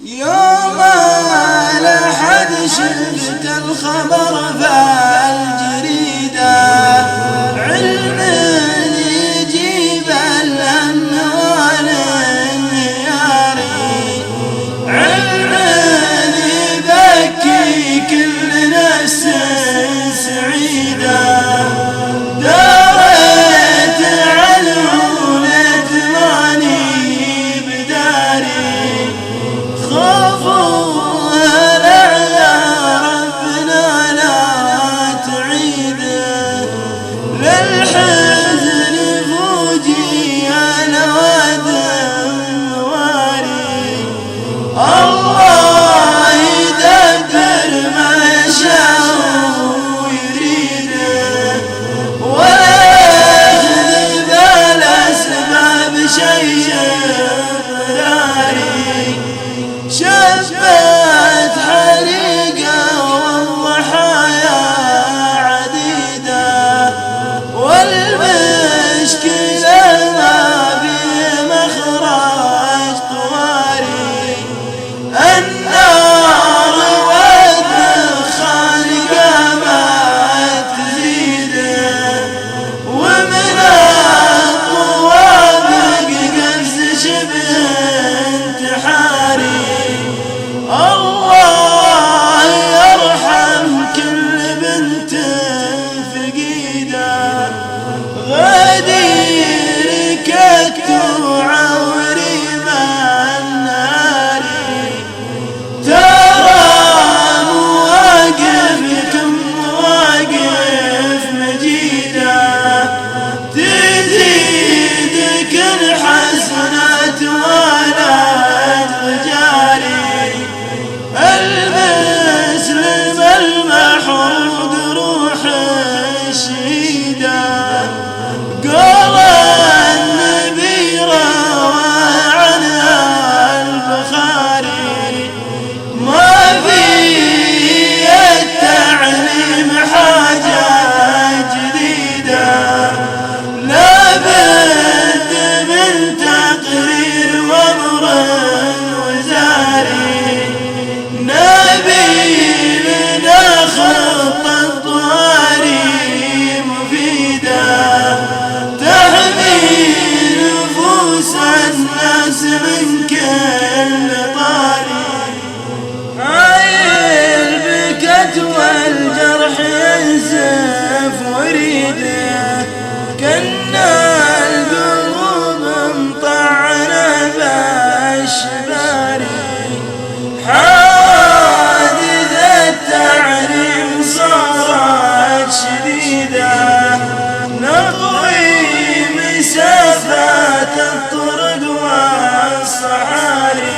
يوم الأحد شفت الخبر في الجريدة، علم يجيب الهم والانهياري، علم يبكي كل نفس سعيدة. دارت علون ثماني بداري، خوفوا الأعلى ربنا لا تعيده، للحزن فوجي الود مواري. الله يدبر ما شاء ويريده، ولا يأخذ بالأسباب شيء ضراري. شبت حريقة والضحايا عديدة، والمشكلة ما في مخرج طواري. النار والدخان قامت تزيده، ومن الطوابق قفز شبه انتحاري. الله يرحم كل بنت فقيدة، غدير كالتوعى وريما الناري. ترى مواقفكم مواقف مجيدة، تزيدك الحسنات ولا تجاري. المسلم المحروق روح الشهيدة، قال النبي روى عنها البخاري. ما في التعليم حاجة جديدة، لابد من تقرير وامر وزاري. نبي لنا خطة طواري مفيدة، تحمي نفوس الناس من كل طاري. هاي البكت والجرح ينزف وريده، كنا القلوب مطعنة بالشباري. حادثة التعريم صارت شديدة، نطوي مسافات الطرق والصحاري.